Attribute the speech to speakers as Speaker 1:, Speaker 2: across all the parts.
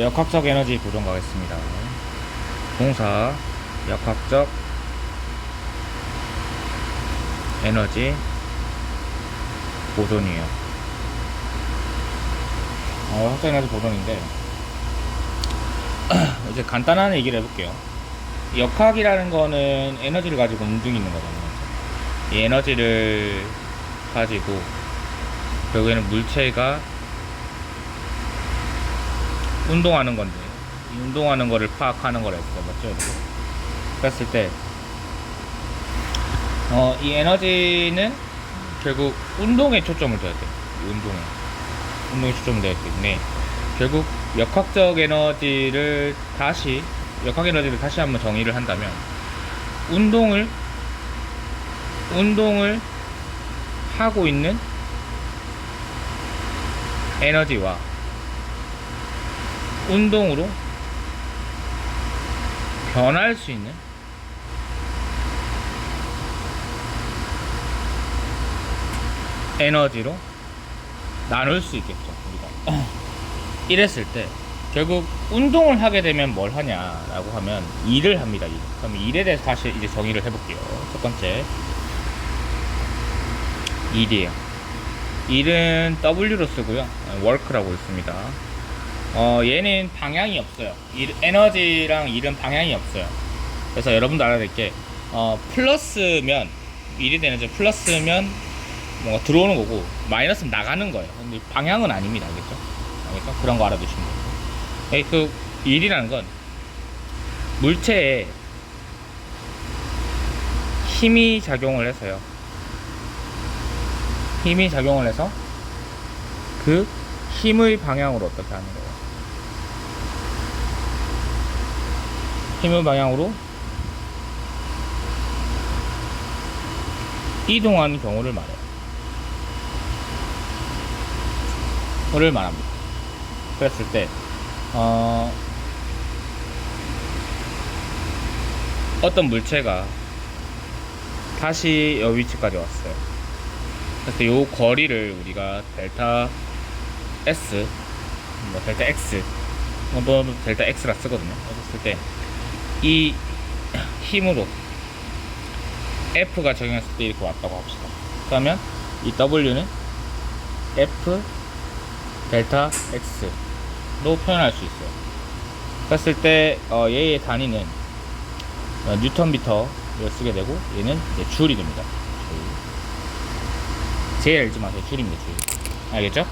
Speaker 1: 역학적 에너지 보존 가겠습니다. 공사 역학적 에너지 보존이에요. 역학적 에너지 보존인데 이제 간단한 얘기를 해볼게요. 역학이라는 거는 에너지를 가지고 운동이 있는 거잖아요. 이 에너지를 가지고 결국에는 물체가 운동하는 건데, 이 운동하는 거를 파악하는 거라 했어요. 맞죠, 여러분? 그랬을 때 이 에너지는 결국 운동에 초점을 둬야 돼요. 운동에 초점을 둬야 되기 때문에 결국 역학 에너지를 다시 한번 정의를 한다면 운동을 하고 있는 에너지와 운동으로 변할 수 있는 에너지로 나눌 수 있겠죠, 우리가. 이랬을 때 결국 운동을 하게 되면 뭘 하냐라고 하면 일을 합니다. 그럼 일에 대해서 다시 이제 정의를 해볼게요. 첫 번째, 일이에요. 일은 W로 쓰고요. work라고 있습니다. 얘는 방향이 없어요. 에너지랑 일은 방향이 없어요. 그래서 여러분도 알아야 될 게, 플러스면, 일이 되는 점 플러스면 뭔가 들어오는 거고, 마이너스면 나가는 거예요. 근데 방향은 아닙니다. 알겠죠? 그런 거 알아두시면 돼요. 그 일이라는 건 물체에 힘이 작용을 해서요. 힘이 작용을 해서 그 힘의 방향으로 어떻게 하는 거예요? 힘의 방향으로 이동하는 경우를 말해요. 를 말합니다. 그랬을 때 어떤 물체가 다시 이 위치까지 왔어요. 그래서 이 거리를 우리가 델타 S, 델타 X, 델타 X라 쓰거든요. 그랬을 때 이 힘으로 F가 적용했을 때 이렇게 왔다고 합시다. 그러면 이 W는 F 델타 X로 표현할 수 있어요. 그랬을 때 얘의 단위는 뉴턴미터를 쓰게 되고, 얘는 이제 줄이 됩니다. 제일 알지 마세요. 줄입니다. 줄. 알겠죠?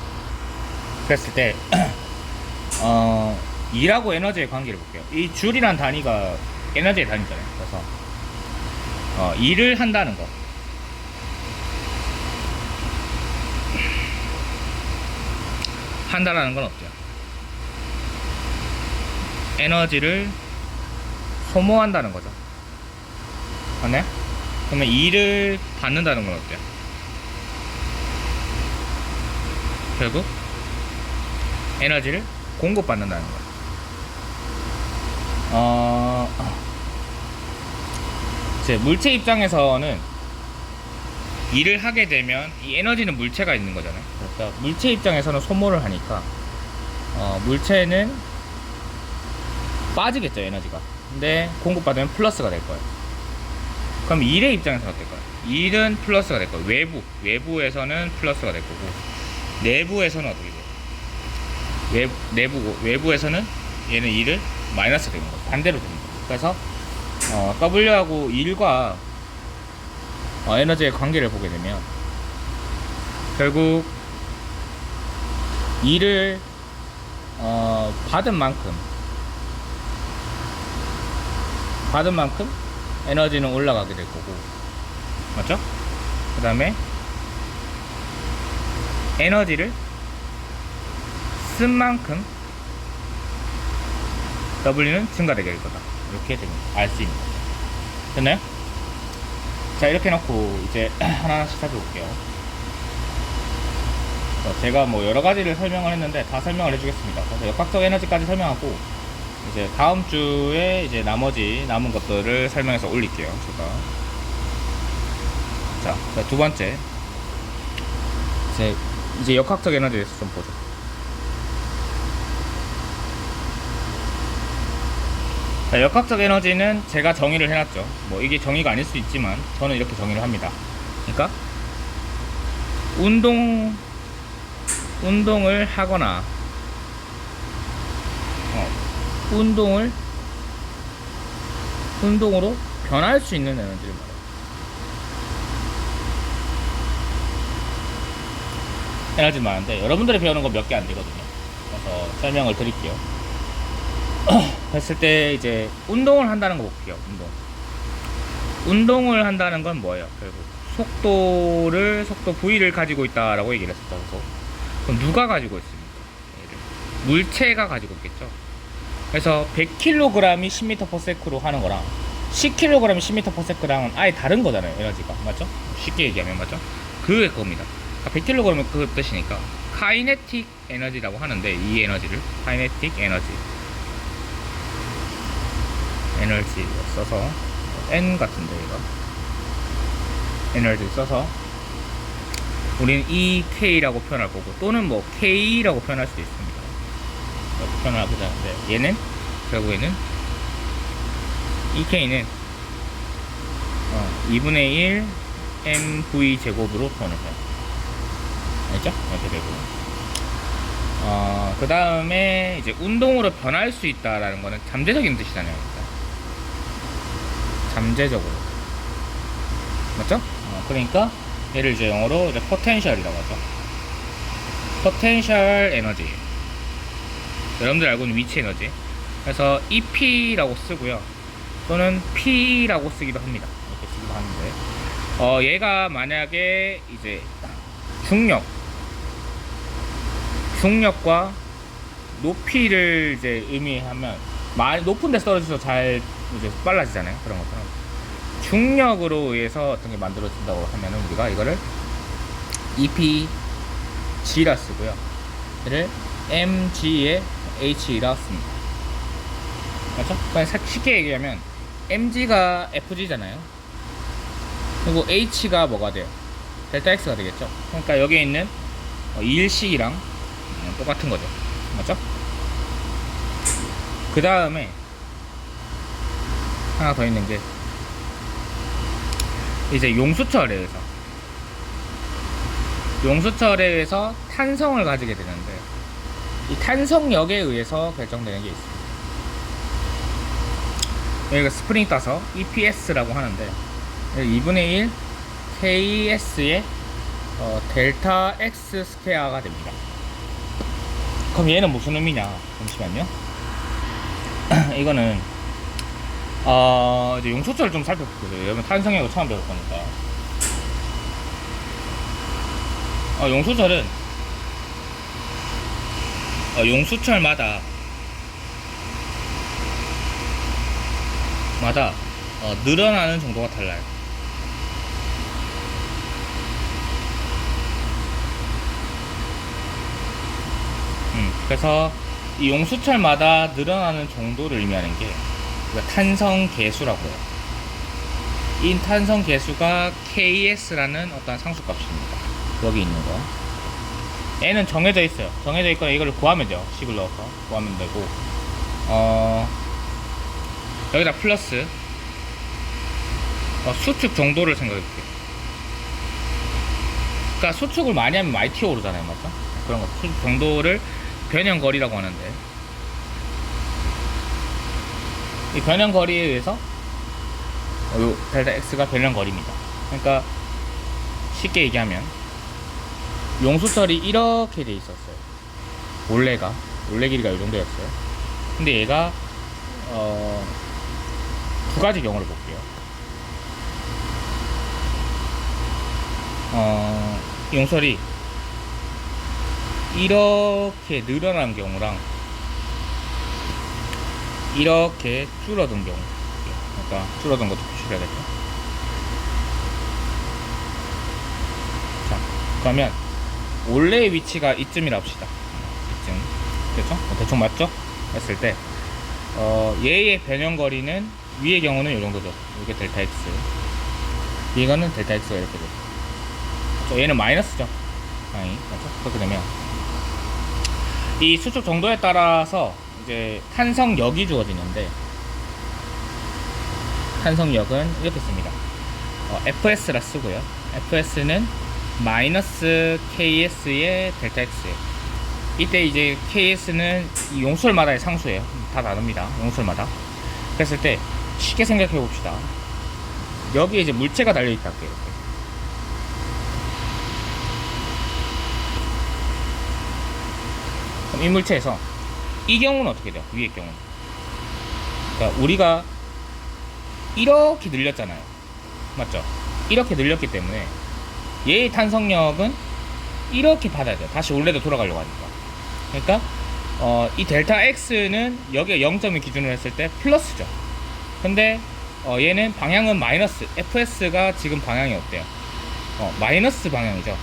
Speaker 1: 그랬을 때 일하고 에너지의 관계를 볼게요. 이 줄이란 단위가 에너지의 단위잖아요. 그래서 일을 한다는 거, 한다라는 건 어때요? 에너지를 소모한다는 거죠. 맞나요? 그러면 일을 받는다는 건 어때요? 결국 에너지를 공급받는다는 거예요. 제 물체 입장에서는 일을 하게 되면 이 에너지는 물체가 있는 거잖아요. 그러니까 물체 입장에서는 소모를 하니까 물체는 빠지겠죠, 에너지가. 근데 공급받으면 플러스가 될 거예요. 그럼 일의 입장에서는 어떨까요? 일은 플러스가 될 거예요. 외부에서는 플러스가 될 거고, 내부에서는 어떻게 돼요? 외부에서는 얘는 일을 마이너스 되는 거예요. 반대로 되는 거예요. 그래서 W하고 일과 에너지의 관계를 보게 되면 결국 일을 받은 만큼 에너지는 올라가게 될 거고, 맞죠? 그 다음에 에너지를 쓴 만큼 W는 증가되게 될 거다. 이렇게 알 수 있는 거죠. 됐나요? 자, 이렇게 놓고 이제 하나하나씩 살펴볼게요. 제가 뭐 여러 가지를 설명을 했는데 다 설명을 해주겠습니다. 그래서 역학적 에너지까지 설명하고 이제 다음 주에 이제 나머지 남은 것들을 설명해서 올릴게요. 제가. 자, 두 번째. 이제 역학적 에너지에 대해서 좀 보죠. 자, 역학적 에너지는 제가 정의를 해놨죠. 뭐 이게 정의가 아닐 수 있지만 저는 이렇게 정의를 합니다. 그러니까 운동을 하거나 운동으로 변할 수 있는 에너지를 말해요. 에너지를 말하는데 여러분들이 배우는 거 몇 개 안 되거든요. 그래서 설명을 드릴게요. 했을 때 이제 운동을 한다는 거 볼게요. 운동을 한다는 건 뭐예요? 결국 속도 V를 가지고 있다라고 얘기를 했었죠. 그럼 누가 가지고 있습니까? 물체가 가지고 있겠죠. 그래서 100kg이 10m/s로 하는 거랑 10kg이 10m/s랑은 아예 다른 거잖아요. 에너지가 맞죠? 쉽게 얘기하면 맞죠? 그겁니다. 100kg은 그 뜻이니까 카이네틱 에너지라고 하는데 이 에너지를 카이네틱 에너지를 써서 N 같은데 얘가 에너지를 써서 우리는 EK라고 표현할 거고 또는 뭐 K라고 표현할 수도 있습니다. 이렇게 표현하고 자는데 얘는 결국에는 EK는 2분의 1 mv 제곱으로 표현을 해요. 알죠? 이렇게 되고 그 다음에 이제 운동으로 변할 수 있다라는 거는 잠재적인 뜻이잖아요. 일단. 잠재적으로 맞죠? 그러니까 얘를 이제 영어로 이제 포텐셜이라고 하죠. 포텐셜 에너지. 여러분들 알고 있는 위치 에너지. 그래서 EP라고 쓰고요. 또는 P라고 쓰기도 합니다. 이렇게 쓰기도 하는데, 얘가 만약에 이제 중력과 높이를 이제 의미하면 많이 높은 데서 떨어져서 잘 이제 빨라지잖아요. 그런 것처럼 중력으로 의해서 어떤 게 만들어진다고 하면은 우리가 이거를 EPG라 쓰고요. 얘를 MG의 H라 씁니다. 맞죠? 그러니까 쉽게 얘기하면 MG가 FG잖아요. 그리고 H가 뭐가 돼요? 델타 X가 되겠죠? 그러니까 여기에 있는 일식이랑 똑같은 거죠. 맞죠? 그 다음에 하나 더 있는 게 이제 용수철에 의해서 탄성을 가지게 되는데 이 탄성력에 의해서 결정되는 게 있습니다. 여기가 스프링 따서 EPS라고 하는데 2분의 1 KS의 델타 X 스퀘어가 됩니다. 그럼 얘는 무슨 의미냐? 잠시만요. 이거는 이제 용수철을 좀 살펴볼게요. 여러분 탄성력을 처음 배울 거니까. 용수철은 용수철마다 늘어나는 정도가 달라요. 그래서 이 용수철마다 늘어나는 정도를 의미하는 게 탄성 계수라고 해요. 이 탄성 계수가 KS라는 어떤 상수값입니다. 여기 있는 거. 얘는 정해져 있어요. 정해져 있거나 이거를 구하면 돼요. 식을 넣어서 구하면 되고, 여기다 플러스 수축 정도를 생각해 볼게요. 그러니까 수축을 많이 하면 많이 튀어오르잖아요, 맞죠? 그런 거. 수축 정도를 변형거리라고 하는데, 이 변형거리에 의해서 요 델타 X가 변형거리입니다. 그러니까 쉽게 얘기하면 용수철이 이렇게 돼 있었어요. 원래 길이가 이 정도였어요. 근데 얘가 두 가지 경우를 볼게요. 용설이 이렇게 늘어난 경우랑 이렇게 줄어든 경우. 그러니까 줄어든 것도 표시해야겠죠. 자, 그러면 원래의 위치가 이쯤이라 합시다. 이쯤. 그렇죠? 대충 맞죠? 했을 때 얘의 변형거리는 위의 경우는 이 정도죠. 이게 델타 X. 이거는 델타 X가 이렇게 돼요. 그렇죠? 얘는 마이너스죠. 그렇죠? 그렇게 되면 이 수축 정도에 따라서 이제 탄성력이 주어지는데 탄성력은 이렇게 씁니다. FS라 쓰고요. FS는 마이너스 KS의 델타 X예요. 이때 이제 KS는 용솔마다의 상수예요. 다 다릅니다. 용솔마다. 그랬을 때 쉽게 생각해 봅시다. 여기에 이제 물체가 달려있다 할게요. 이렇게. 그럼 이 물체에서 이 경우는 어떻게 돼요? 위의 경우는. 그러니까 우리가 이렇게 늘렸잖아요. 맞죠? 이렇게 늘렸기 때문에 얘의 탄성력은 이렇게 받아야 돼요. 다시 원래도 돌아가려고 하니까. 그러니까 이 델타 X는 여기에 0점을 기준으로 했을 때 플러스죠. 근데 얘는 방향은 마이너스. FS가 지금 방향이 어때요? 마이너스 방향이죠.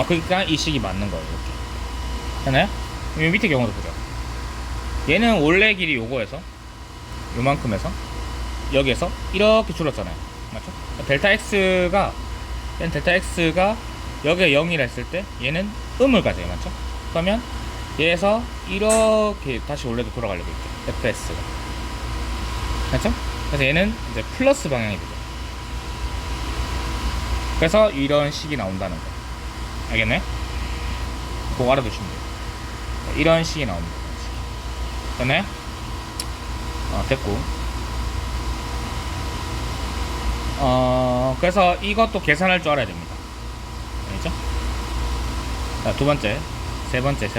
Speaker 1: 그러니까 이 식이 맞는 거예요. 이렇게. 되나요? 이 밑에 경우도 보죠. 얘는 원래 길이 요거에서 요만큼에서 여기에서 이렇게 줄었잖아요. 맞죠? 얘는 델타 X가 여기에 0이라 했을 때 얘는 음을 가져요. 맞죠? 그러면 얘에서 이렇게 다시 원래도 돌아가려고 했죠. FS가. 맞죠? 그래서 얘는 이제 플러스 방향이 되죠. 그래서 이런 식이 나온다는 거. 알겠네? 그거 알아두시면 돼요. 이런 식이 나옵니다. 됐나요? 됐고. 그래서 이것도 계산할 줄 알아야 됩니다. 알죠? 자, 두 번째, 세 번째.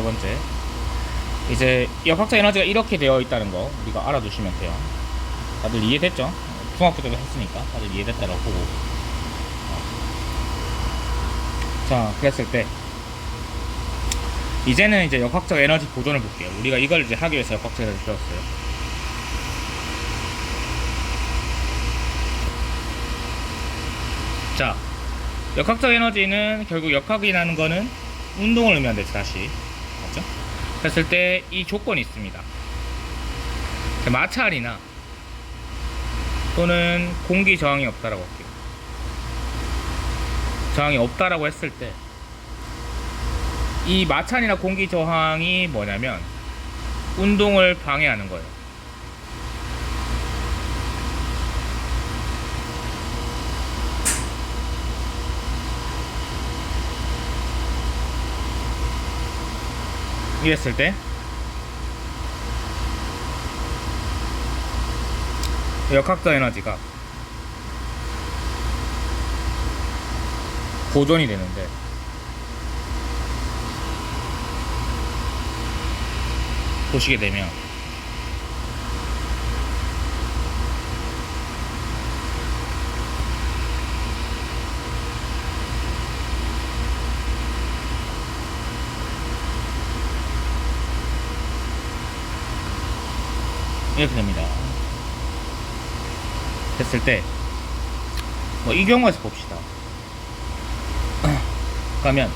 Speaker 1: 이제 역학적 에너지가 이렇게 되어 있다는 거 우리가 알아두시면 돼요. 다들 이해됐죠? 중학교 때도 했으니까 다들 이해됐다라고 보고. 자, 그랬을 때 이제는 이제 역학적 에너지 보존을 볼게요. 우리가 이걸 이제 하기 위해서 역학적 에너지 배웠어요. 자, 역학적 에너지는 결국 역학이라는 거는 운동을 의미하는 데서 다시 맞죠? 그랬을 때 이 조건이 있습니다. 마찰이나 또는 공기 저항이 없다라고 할게요. 저항이 없다라고 했을 때 이 마찰이나 공기 저항이 뭐냐면 운동을 방해하는 거예요. 이랬을 때 역학적 에너지가 보존이 되는데 보시게 되면 이렇게 됩니다. 됐을 때 뭐 이 경우에서 봅시다. 그러면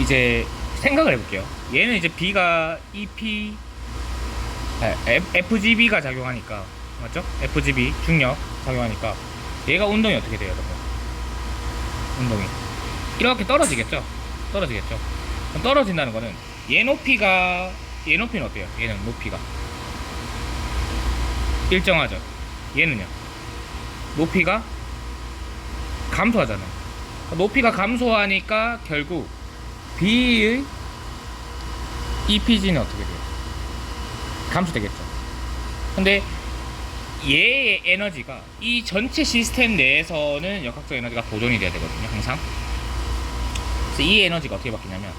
Speaker 1: 이제 생각을 해볼게요. 얘는 이제 B가 FGB가 작용하니까 맞죠? FGB 중력 작용하니까 얘가 운동이 어떻게 돼요, 여러분? 운동이 이렇게 떨어지겠죠? 그럼 떨어진다는 거는 얘 높이는 어때요? 얘는 높이가 일정하죠. 얘는요, 높이가 감소하잖아요. 높이가 감소하니까 결국 B의 EPG는 어떻게 돼요? 감소되겠죠. 근데 얘의 에너지가 이 전체 시스템 내에서는 역학적 에너지가 보존이 돼야 되거든요, 항상. 그래서 이 에너지가 어떻게 바뀌냐면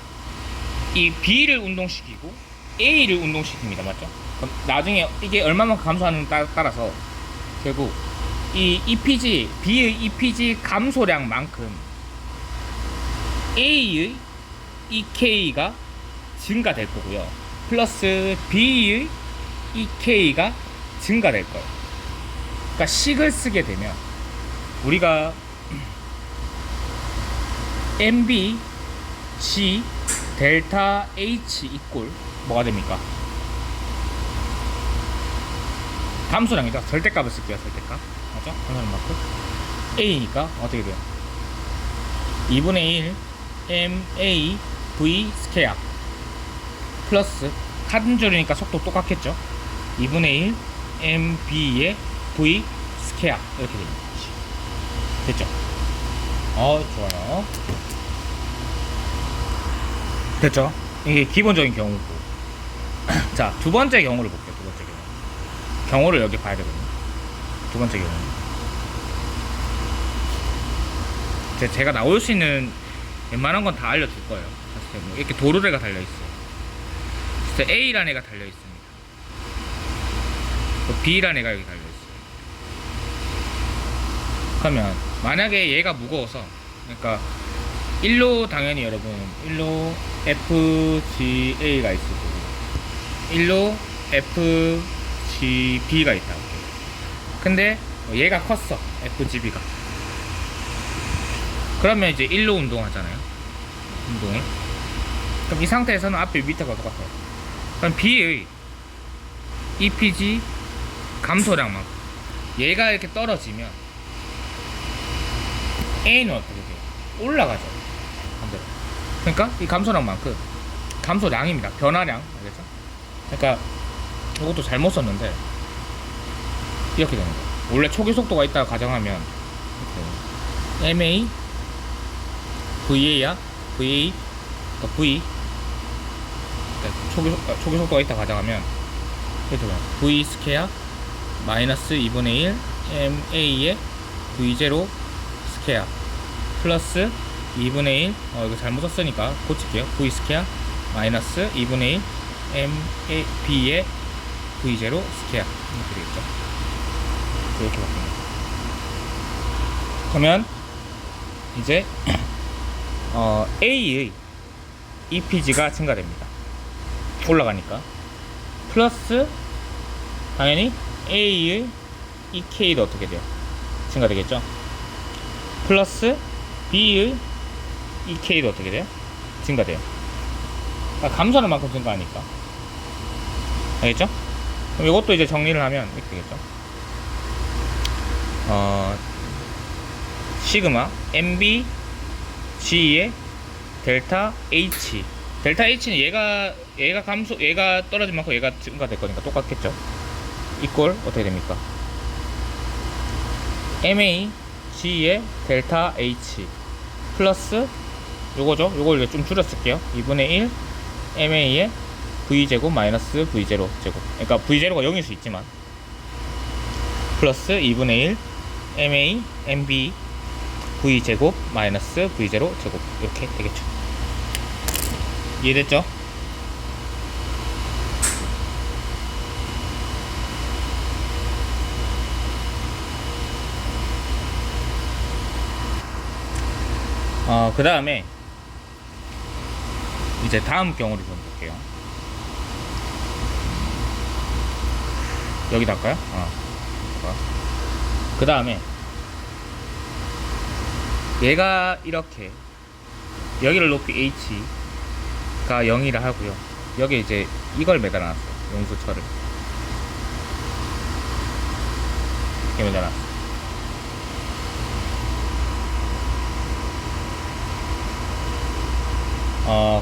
Speaker 1: 이 B를 운동시키고 A를 운동시킵니다. 맞죠? 그럼 나중에 이게 얼마만큼 감소하는 따라서 결국 이 EPG, B의 EPG 감소량만큼 A의 EK가 증가될 거고요. 플러스 B의 EK가 증가될 거예요. 그러니까 식을 쓰게 되면 우리가 MB, G, 델타 H 이꼴 뭐가 됩니까? 감소량이죠. 절대값을 쓸게요. 절대값. 맞죠? 감소량만큼 A니까 어떻게 돼요? 2분의 1 MA V 스퀘어 플러스 한 줄이니까 속도 똑같겠죠? 2분의 1 MB의 V 스퀘어 이렇게 됩니다. 됐죠? 좋아요. 됐죠? 이게 기본적인 경우고. 자, 두 번째 경우를 볼게요. 두 번째 경우. 경우를 여기 봐야 되거든요. 두 번째 경우. 제가 나올 수 있는 웬만한 건 다 알려줄 거예요. 이렇게 도르래가 달려있어요. A라는 애가 달려있습니다. B라는 애가 여기 달려있어요. 그러면 만약에 얘가 무거워서, 그러니까 1로 당연히 여러분 1로 FGA가 있을 거고 1로 FGB가 있다. 근데 얘가 컸어, FGB가. 그러면 이제 1로 운동하잖아요. 운동을. 그럼 이 상태에서는 앞에 밑에가 똑같아요. 그럼 B의 EPG 감소량만 얘가 이렇게 떨어지면 A는 어떻게 돼요? 올라가죠. 반대로. 그러니까 이 감소량만큼, 감소량입니다. 변화량. 알겠죠? 그러니까 이것도 잘못 썼는데 이렇게 되는 거예요. 원래 초기 속도가 있다고 가정하면 이렇게 되는 거예요. MA VA야 VA V, 그러니까 초기 속도가 있다고 가정하면 이렇게 되면 V 스퀘어 마이너스 2분의 1 MA의 V0 스퀘어 플러스 2분의 1 이거 잘못 썼으니까 고칠게요. V 스퀘어 마이너스 2분의 1 B의 V0 스퀘어 이렇게 되겠죠. 이렇게 바뀝니다. 그러면 이제 A의 EPG가 증가됩니다. 올라가니까. 플러스 당연히 A의 EK도 어떻게 돼요? 증가되겠죠. 플러스 B의 EK도 어떻게 돼요? 증가돼요. 그러니까 감소하는 만큼 증가하니까. 알겠죠? 그럼 이것도 이제 정리를 하면 이렇게 되겠죠. 시그마 MB G의 델타 H. 델타 H는 얘가 떨어진 만큼 얘가 증가될 거니까 똑같겠죠. 이꼴 어떻게 됩니까? MA G의 델타 H 플러스 요거죠. 요걸 이제 좀 줄였을게요. 2분의 1 MA의 V제곱 마이너스 V0 제곱. 그러니까 V0가 0일 수 있지만 플러스 2분의 1 MA MB V제곱 마이너스 V0 제곱 이렇게 되겠죠. 이해됐죠? 그 다음에 이제 다음 경우를 좀 볼게요. 여기다 할까요? 그 다음에 얘가 이렇게 여기를 높이 H가 0이라 하고요. 여기 이제 이걸 매달아놨어요. 용수철을 이렇게 매달아놨어요.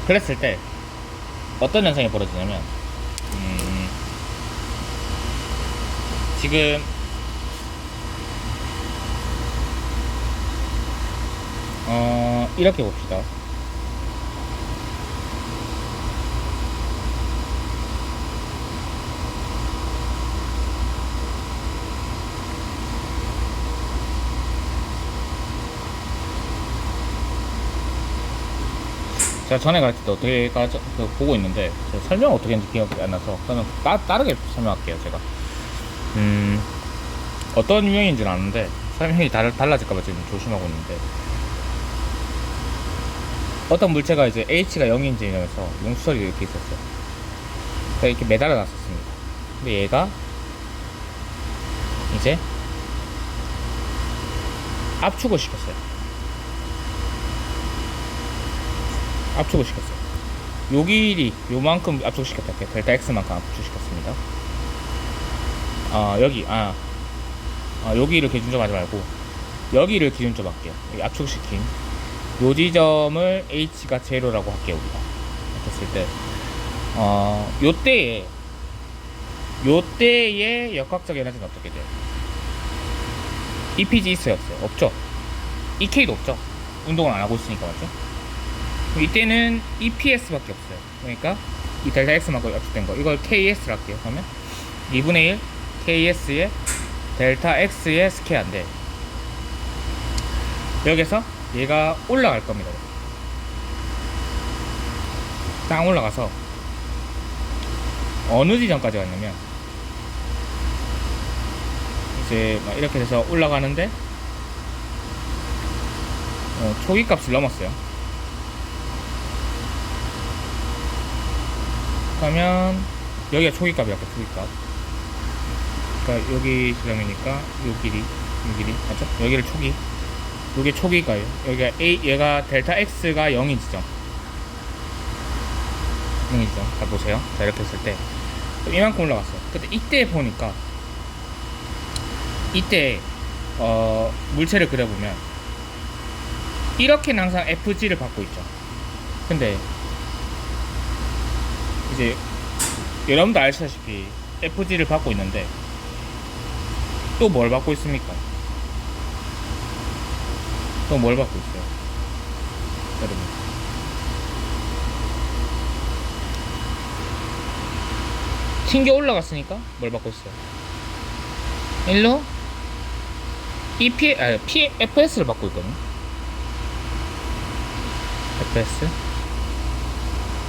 Speaker 1: 그랬을 때 어떤 현상이 벌어지냐면 지금 이렇게 봅시다. 제가 전에 가르칠 때 어떻게 보고 있는데 제가 설명 어떻게 했는지 기억이 안 나서 그러면 다르게 설명할게요. 제가 어떤 유형인지는 아는데 설명이 달라질까봐 지금 조심하고 있는데, 어떤 물체가 이제 H가 0인지 이러면서 용수철이 이렇게 있었어요. 그러니까 이렇게 매달아 놨었습니다. 근데 얘가 이제 압축을 시켰어요. 압축을 시켰어요. 요 길이 요만큼 압축시켰다. 델타 X만큼 압축시켰습니다. 여기를 기준점 하지 말고 여기를 기준점 할게요. 여기 압축시킨 요 지점을 H가 제로라고 할게요. 우리가 했을 때 요때에 요때의 역학적 에너지는 어떻게 돼요? EPG 있어요, 없어요? 없죠. EK도 없죠. 운동을 안 하고 있으니까. 맞죠? 이때는 EPS밖에 없어요. 그러니까 이 델타 X만큼 압축된 거, 이걸 KS로 할게요. 그러면 2분의 1 KS의 델타 X의 스퀘어인데, 여기서 얘가 올라갈 겁니다. 딱 올라가서 어느 지점까지 갔냐면, 이제 막 이렇게 돼서 올라가는데 초기 값을 넘었어요. 그러면 여기가 초기 값이야. 초기 값. 그러니까 여기 지점이니까 요 길이 맞죠? 여기를 초기, 요게 초기가요. 여기가 얘가 델타 X가 0인 지점. 0인 지점. 자, 보세요. 자, 이렇게 했을 때 이만큼 올라갔어요. 근데 이때 보니까, 이때 물체를 그려보면 이렇게는 항상 FG를 받고 있죠. 근데 이제 여러분도 아시다시피 FG를 받고 있는데 또 뭘 받고 있습니까? 또 뭘 받고 있어요, 여러분? 튕겨 올라갔으니까 뭘 받고 있어요? 일로 FS를 받고 있거든요. FS.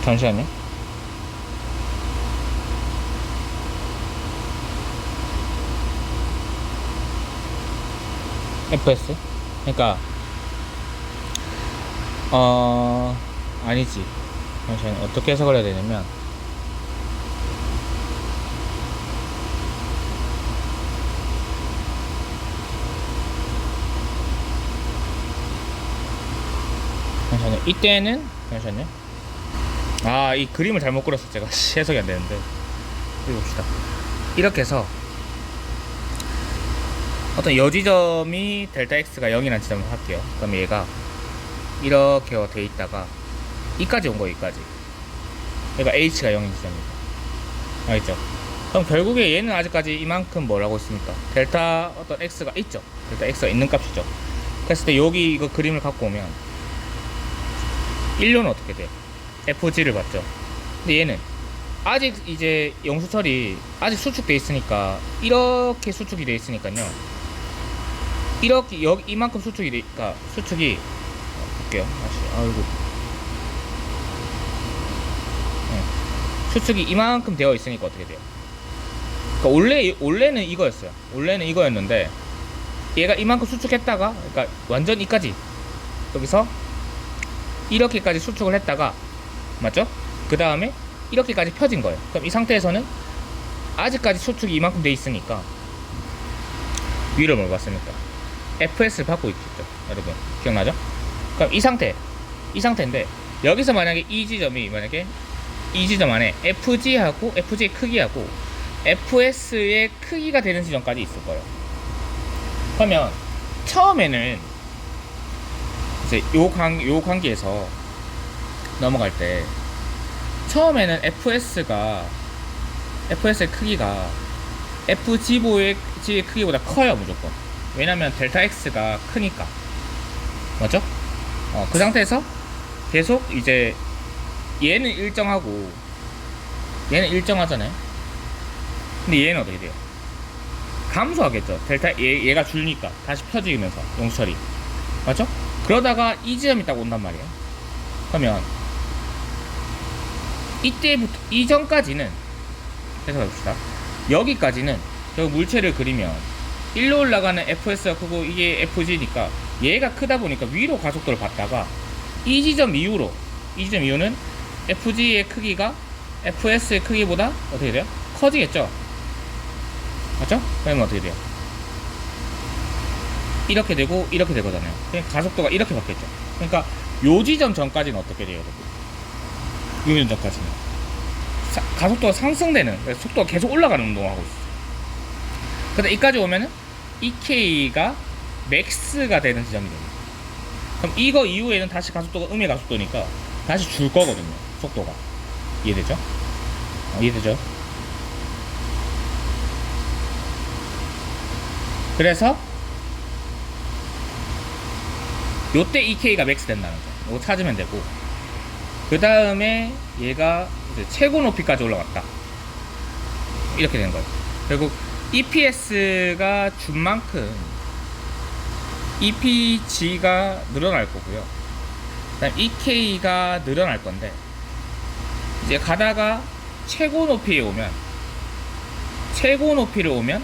Speaker 1: 잠시만요. FS. 그러니까 아니지. 잠시만요. 어떻게 해석을 해야 되냐면, 잠시만요. 이때는, 잠시만요. 이 그림을 잘못 그렸어. 제가 해석이 안 되는데. 읽어봅시다. 이렇게 해서 어떤 여지점이 델타 X가 0이라는 지점을 할게요. 그럼 얘가 이렇게 돼 있다가 이까지 온 거예요. 이까지. 그러니까 H가 0인 지점입니다. 알겠죠? 그럼 결국에 얘는 아직까지 이만큼 뭘 하고 있습니까? 델타 어떤 X가 있죠. 델타 X가 있는 값이죠. 그랬을 때 여기 이거 그림을 갖고 오면 1료는 어떻게 돼요? FG를 받죠. 근데 얘는 아직 이제 영수철이 아직 수축돼 있으니까, 이렇게 수축이 돼 있으니까요. 이렇게 여기 이만큼 수축이 되니까, 수축이 볼게요. 다시. 아이고. 수축이 이만큼 되어 있으니까 어떻게 돼요? 그러니까 원래는 이거였어요. 원래는 이거였는데 얘가 이만큼 수축했다가, 그러니까 완전 이까지, 여기서 이렇게까지 수축을 했다가, 맞죠? 그 다음에 이렇게까지 펴진 거예요. 그럼 이 상태에서는 아직까지 수축이 이만큼 돼 있으니까 위를 뭘 받습니까? FS를 받고 있겠죠, 여러분. 기억나죠? 그럼 이 상태인데, 여기서 만약에 이 지점 안에 FG하고 FG의 크기하고 FS의 크기가 되는 지점까지 있을 거예요. 그러면 처음에는 이제 요 관계에서 넘어갈 때, 처음에는 FS의 크기가 FG의 크기보다 커요, 무조건. 왜냐면 델타 X가 크니까. 맞죠? 그 상태에서 계속 이제 얘는 일정하고, 얘는 일정하잖아요. 근데 얘는 어떻게 돼요? 감소하겠죠. 얘가 줄니까 다시 펴지면서 용수철이. 맞죠? 그러다가 이 지점이 딱 온단 말이에요. 그러면 이때부터 이전까지는, 해석해봅시다. 여기까지는 저 물체를 그리면 1로 올라가는 FS가 크고 이게 FG니까 얘가 크다 보니까 위로 가속도를 받다가 이 지점 이후는 FG의 크기가 FS의 크기보다 어떻게 돼요? 커지겠죠? 맞죠? 그러면 어떻게 돼요? 이렇게 되고 이렇게 되거든요. 그러니까 가속도가 이렇게 바뀌었죠. 그러니까 요 지점 전까지는 어떻게 돼요, 여러분? 요 지점 전까지는 가속도가 상승되는, 속도가 계속 올라가는 운동을 하고 있어요. 근데 이까지 오면은 EK가 맥스가 되는 지점이 됩니다. 그럼 이거 이후에는 다시 가속도가 음의 가속도니까 다시 줄 거거든요, 속도가. 이해되죠? 이해되죠? 그래서 요때 EK가 맥스 된다는 거. 이거 찾으면 되고, 그 다음에 얘가 이제 최고 높이까지 올라갔다. 이렇게 된 거예요. 결국 EPS가 준 만큼 EPG가 늘어날 거고요. 그다음 EK가 늘어날 건데, 이제 가다가 최고 높이에 오면, 최고 높이를 오면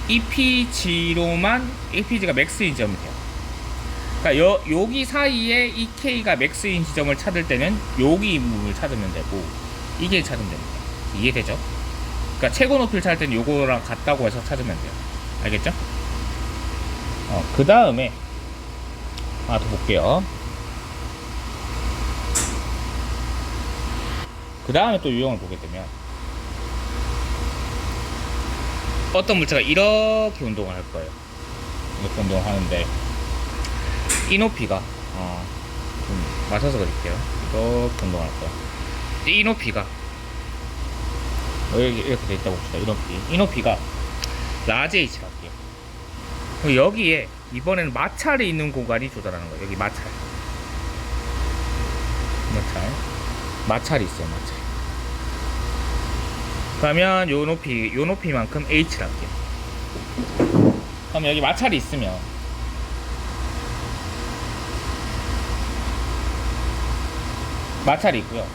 Speaker 1: EPG로만 EPG가 맥스인 지점이 돼요. 그러니까 여기 사이에 EK가 맥스인 지점을 찾을 때는 여기 부분을 찾으면 되고, 이게 찾으면 됩니다. 이해되죠? 그러니까 최고 높이를 찾을 때는 요거랑 같다고 해서 찾으면 돼요. 알겠죠? 그 다음에 하나 더 볼게요. 그 다음에 또 유형을 보게 되면, 어떤 물체가 이렇게 운동을 할 거예요. 이렇게 운동을 하는데, 이 높이가 좀 맞춰서 그릴게요. 이렇게 운동할 거예요. 이 높이가 이렇게 돼 있다 봅시다. 이 높이가 라지 H로 할게요. 여기에 이번에는 마찰이 있는 공간이 조절하는 거예요. 여기 마찰이 있어요. 마찰. 그러면 요 높이만큼 H를 할게요. 그럼 여기 마찰이 있으면, 마찰이 있고요.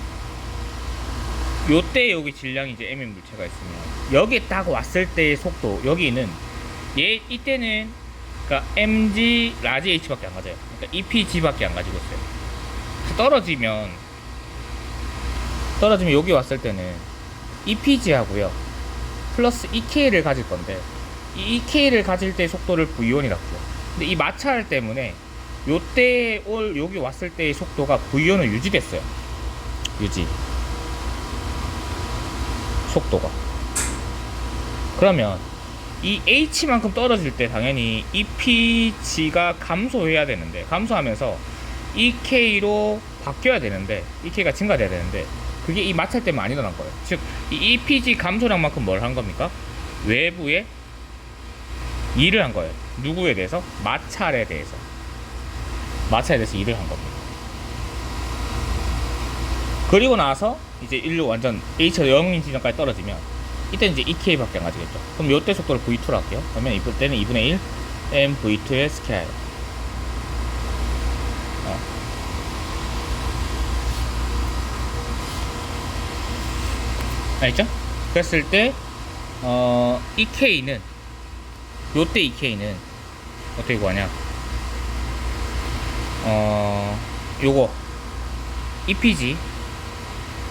Speaker 1: 요때 여기 질량이 이제 M인 물체가 있으면, 여기에 딱 왔을 때의 속도, 여기는 이때는 그러니까 MG 라지 H밖에 안 가져요. 그러니까 EPG밖에 안 가지고 있어요. 떨어지면 여기 왔을 때는 EPG 하고요, 플러스 EK를 가질 건데, 이 EK를 가질 때 속도를 V1이라고요. 근데 이 마찰 때문에 요때 여기 왔을 때의 속도가 V1은 유지됐어요. 속도가. 그러면 이 H만큼 떨어질 때 당연히 EPG가 감소해야 되는데, 감소하면서 EK로 바뀌어야 되는데, EK가 증가돼야 되는데, 그게 이 마찰 때문에 안 일어난 거예요. 즉, 이 EPG 감소량만큼 뭘 한 겁니까? 외부에 일을 한 거예요. 누구에 대해서? 마찰에 대해서 일을 한 겁니다. 그리고 나서 이제 일로 완전 H가 0인 지점까지 떨어지면, 이때는 이제 EK밖에 안 가지겠죠. 그럼 요때 속도를 V2로 할게요. 그러면 이때는 2분의 1 MV2의 스퀘어예요. 알죠? 그랬을 때 EK는, 요때 EK는 어떻게 구하냐? 요거 EPG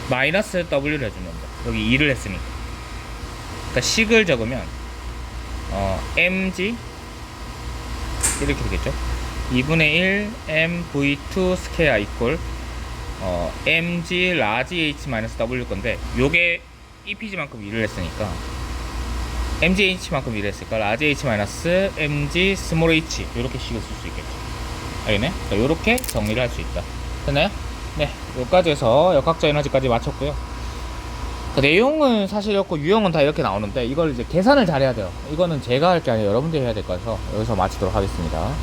Speaker 1: 마이너스 W를 해주면 됩니다. 여기 2를 했으니까. 그러니까 식을 적으면 MG 이렇게 되겠죠. 2분의 1 MV2 스퀘어 이퀄 MG 라지 H 마이너스 W 건데, 요게 EPG만큼 일을 했으니까 MGH만큼 일을 했으니까 라지 H 마이너스 MG 스몰 H, 요렇게 식을 쓸 수 있겠죠. 알겠네? 그러니까 요렇게 정리를 할 수 있다. 됐나요? 네, 여기까지 해서 역학적 에너지까지 마쳤고요. 내용은 사실 이렇고 유형은 다 이렇게 나오는데, 이걸 이제 계산을 잘 해야 돼요. 이거는 제가 할 게 아니라 여러분들이 해야 될 거라서 여기서 마치도록 하겠습니다.